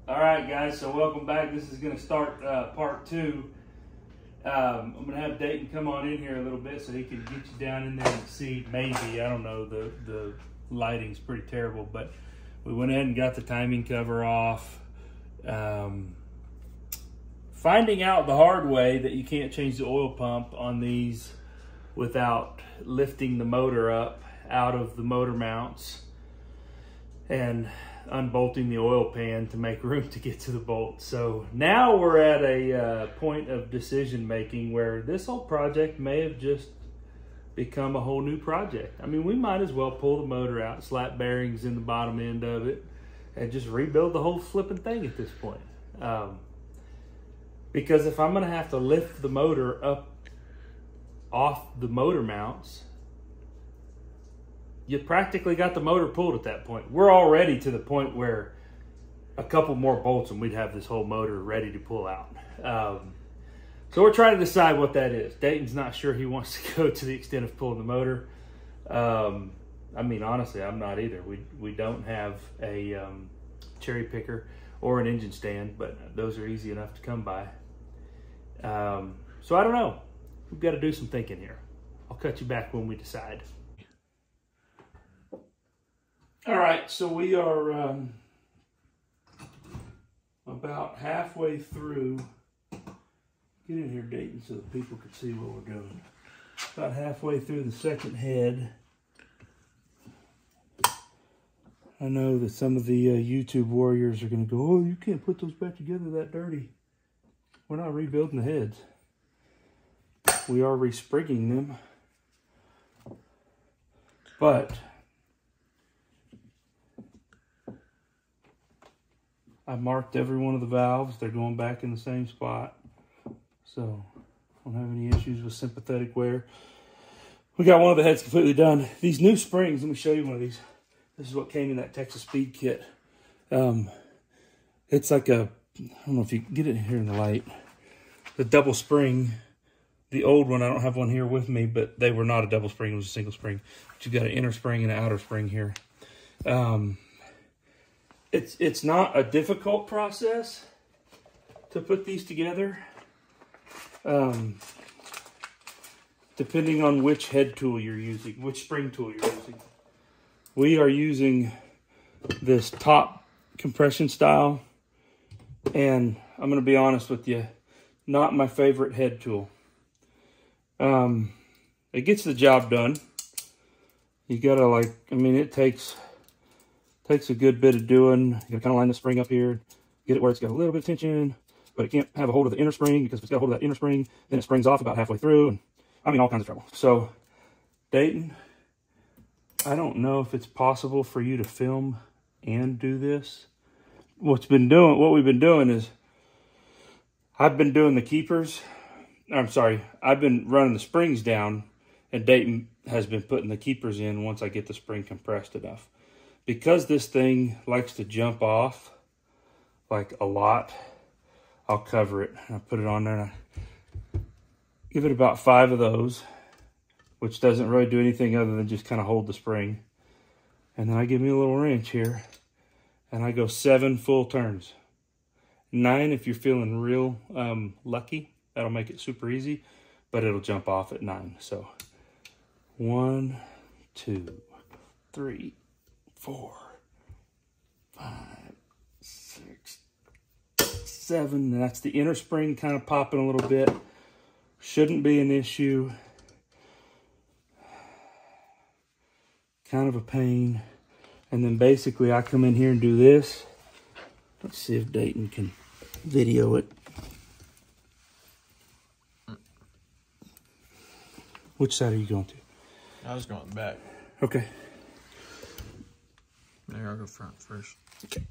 All right, guys, so welcome back. This is going to start part two. I'm going to have Dayton come on in here a little bit so he can get you down in there and see, maybe, I don't know, the lighting's pretty terrible, but we went ahead and got the timing cover off. Finding out the hard way that you can't change the oil pump on these without lifting the motor up out of the motor mounts and unbolting the oil pan to make room to get to the bolt. So now we're at a point of decision making where this whole project may have just become a whole new project. I mean, we might as well pull the motor out, slap bearings in the bottom end of it, and just rebuild the whole flipping thing at this point. Because if I'm gonna have to lift the motor up off the motor mounts, you practically got the motor pulled at that point. We're already to the point where a couple more bolts and we'd have this whole motor ready to pull out. So we're trying to decide what that is. Dayton's not sure he wants to go to the extent of pulling the motor. I mean, honestly, I'm not either. We don't have a cherry picker or an engine stand, but those are easy enough to come by. So I don't know. We've got to do some thinking here. I'll cut you back when we decide. All right, so we are about halfway through. Get in here, Dayton, so that people can see what we're doing. About halfway through the second head. I know that some of the YouTube warriors are going to go, oh, you can't put those back together that dirty. We're not rebuilding the heads. We are resprigging them. But I marked every one of the valves. They're going back in the same spot. So I don't have any issues with sympathetic wear. We got one of the heads completely done. These new springs, let me show you one of these. This is what came in that Texas Speed kit. It's like a, I don't know if you can get it here in the light. The double spring. The old one, I don't have one here with me, but they were not a double spring. It was a single spring. But you got an inner spring and an outer spring here. It's not a difficult process to put these together, depending on which head tool you're using, which spring tool you're using. We are using this top compression style, and I'm going to be honest with you, not my favorite head tool. It gets the job done. You gotta, like, I mean, it takes a good bit of doing. You gotta kind of line the spring up here, get it where it's got a little bit of tension, but it can't have a hold of the inner spring, because if it's got a hold of that inner spring, then it springs off about halfway through, and I mean, all kinds of trouble. So, Dayton, I don't know if it's possible for you to film and do this. What we've been doing is, I've been doing the keepers. I'm sorry, I've been running the springs down, and Dayton has been putting the keepers in once I get the spring compressed enough. Because this thing likes to jump off, like a lot, I'll cover it. I put it on there, and I give it about 5 of those, which doesn't really do anything other than just kind of hold the spring. And then I give me a little wrench here, and I go 7 full turns. 9 if you're feeling real lucky. That'll make it super easy, but it'll jump off at 9. So 1, 2, 3, 4, 5, 6, 7. And that's the inner spring kind of popping a little bit. Shouldn't be an issue. Kind of a pain. And then basically I come in here and do this. Let's see if Dayton can video it. Which side are you going to? I was going back. Okay. There, I'll go front first. Okay.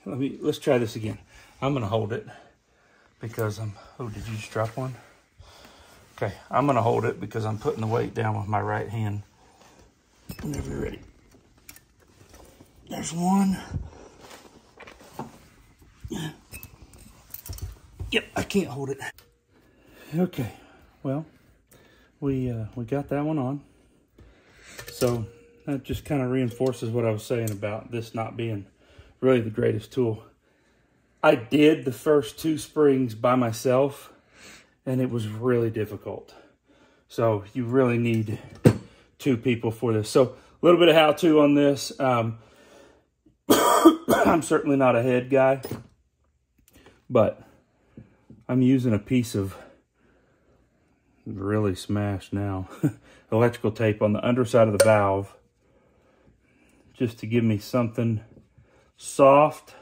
Let's try this again. I'm gonna hold it because oh, did you just drop one? Okay, I'm gonna hold it because I'm putting the weight down with my right hand. Whenever you're ready. There's one. Yep, I can't hold it. Okay, well, we got that one on. So that just kind of reinforces what I was saying about this not being really the greatest tool. I did the first 2 springs by myself, and it was really difficult. So you really need 2 people for this. So a little bit of how-to on this. I'm certainly not a head guy, but I'm using a piece of really smashed now electrical tape on the underside of the valve just to give me something soft,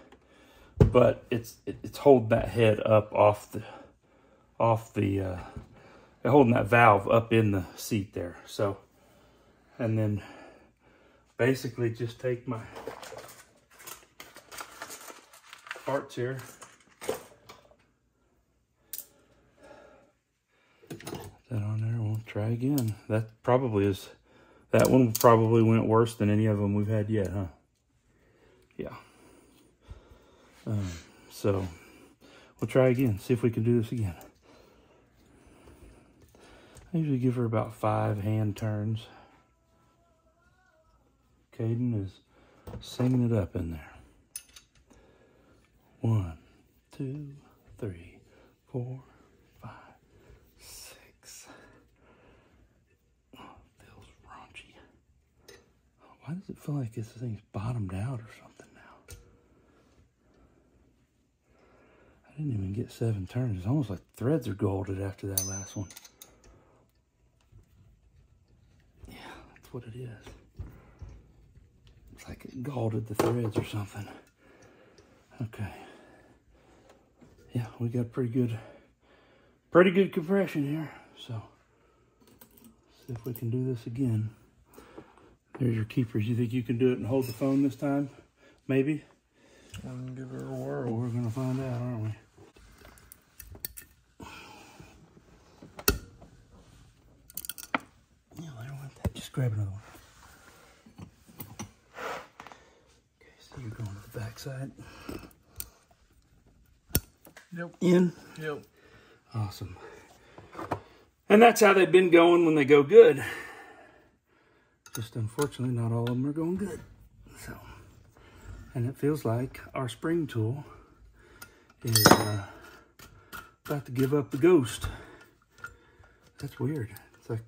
but it's holding that head up holding that valve up in the seat there. So, and then basically just take my parts here, that on there. We'll try again. That one probably went worse than any of them we've had yet, huh? Yeah. So we'll try again, see if we can do this again. I usually give her about 5 hand turns. Caden is singing it up in there. 1, 2, 3, 4, 5, 6. Oh, it feels raunchy. Why does it feel like this thing's bottomed out or something now? I didn't even get 7 turns. It's almost like threads are golded after that last one. Yeah, that's what it is. It's like it galded the threads or something. Okay. Yeah, we got pretty good compression here. So, see if we can do this again. There's your keepers. You think you can do it and hold the phone this time? Maybe? I'm gonna give it a whirl. Well, we're gonna find out, aren't we? Yeah, I don't want that. Just grab another one. Okay, so you're going to the back side. Yep. In? Yep. Awesome. And that's how they've been going when they go good. Just unfortunately, not all of them are going good. So, and it feels like our spring tool is about to give up the ghost. That's weird. It's like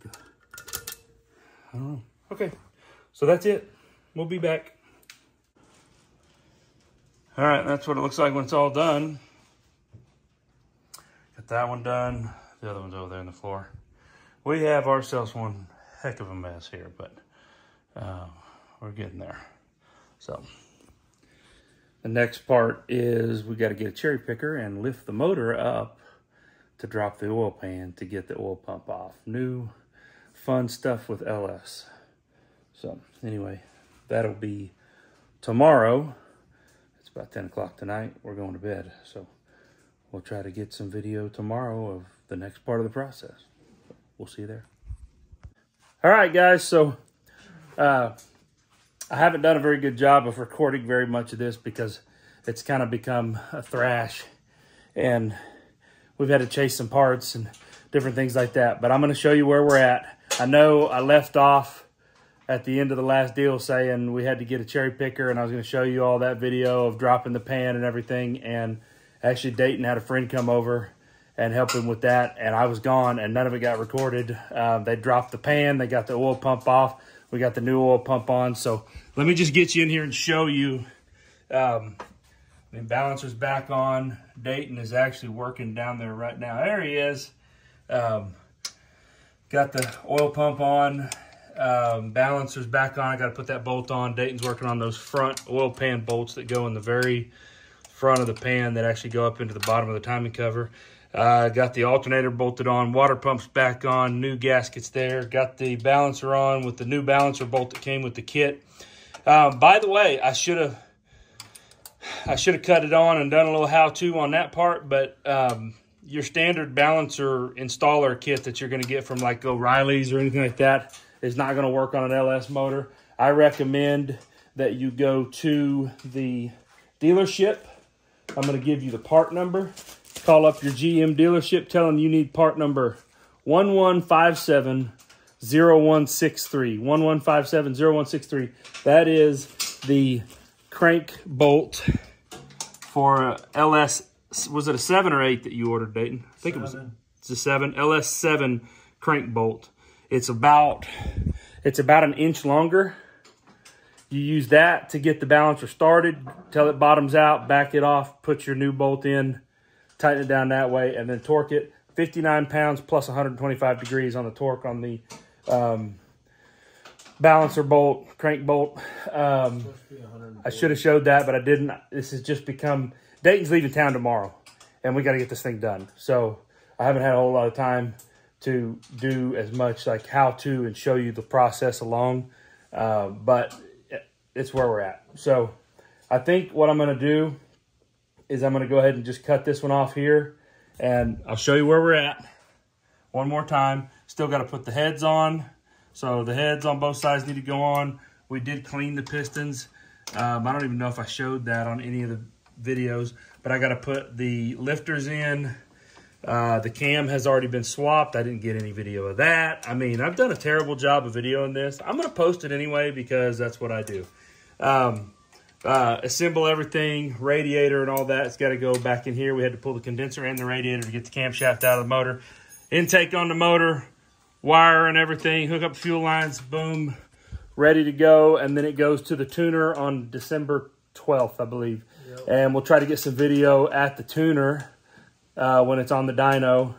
I don't know. Okay, so that's it. We'll be back. All right, that's what it looks like when it's all done. Got that one done. The other one's over there on the floor. We have ourselves one heck of a mess here, but we're getting there. So the next part is we got to get a cherry picker and lift the motor up to drop the oil pan to get the oil pump off. New fun stuff with LS. So anyway, that'll be tomorrow. It's about 10 o'clock tonight. We're going to bed. So we'll try to get some video tomorrow of the next part of the process. We'll see you there. All right, guys. So I haven't done a very good job of recording very much of this because it's kind of become a thrash. And we've had to chase some parts and different things like that. But I'm going to show you where we're at. I know I left off at the end of the last deal saying we had to get a cherry picker, and I was going to show you all that video of dropping the pan and everything. And actually Dayton had a friend come over and help him with that, and I was gone and none of it got recorded. They dropped the pan, they got the oil pump off, we got the new oil pump on. So let me just get you in here and show you. The balancer's back on. Dayton is actually working down there right now. There he is. Got the oil pump on. Balancer's back on. I got to put that bolt on. Dayton's working on those front oil pan bolts that go in the very front of the pan that actually go up into the bottom of the timing cover. Got the alternator bolted on. Water pump's back on. New gaskets there. Got the balancer on with the new balancer bolt that came with the kit. By the way, I should have cut it on and done a little how-to on that part, but your standard balancer installer kit that you're going to get from like O'Reilly's or anything like that is not going to work on an LS motor. I recommend that you go to the dealership. I'm going to give you the part number. Call up your GM dealership, tell them you need part number 1157 0163, 1157-0163. That is the crank bolt for LS. Was it a 7 or 8 that you ordered, Dayton? I think it's a 7. LS7 crank bolt. It's about an inch longer. You use that to get the balancer started, till it bottoms out, back it off, put your new bolt in, tighten it down that way, and then torque it. 59 pounds plus 125 degrees on the torque on the balancer bolt, crank bolt. I should have showed that, but I didn't. This has just become, Dayton's leaving town tomorrow, and we got to get this thing done. So I haven't had a whole lot of time to do as much like how to and show you the process along, but it's where we're at. So I think what I'm going to do is I'm going to go ahead and just cut this one off here, and I'll show you where we're at one more time. Still got to put the heads on. So the heads on both sides need to go on. We did clean the pistons. I don't even know if I showed that on any of the videos, but I got to put the lifters in. The cam has already been swapped. I didn't get any video of that. I mean, I've done a terrible job of videoing this. I'm going to post it anyway because that's what I do. Assemble everything, radiator and all that. It's got to go back in here. We had to pull the condenser and the radiator to get the camshaft out of the motor. Intake on the motor, wire and everything, hook up fuel lines, boom, ready to go. And then it goes to the tuner on December 12th, I believe. Yep. And we'll try to get some video at the tuner when it's on the dyno,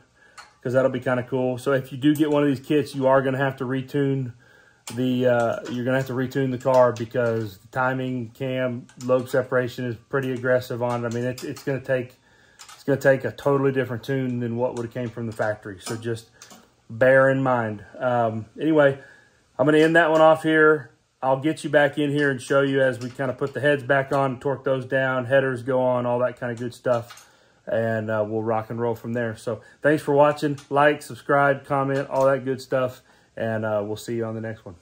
because that'll be kind of cool. So if you do get one of these kits, you are going to have to retune the car, because the timing, cam, lobe separation is pretty aggressive on it. I mean, it's going to take a totally different tune than what would have came from the factory. So just bear in mind. Anyway, I'm going to end that one off here. I'll get you back in here and show you as we kind of put the heads back on, torque those down, headers go on, all that kind of good stuff. And we'll rock and roll from there. So thanks for watching. Like, subscribe, comment, all that good stuff. And we'll see you on the next one.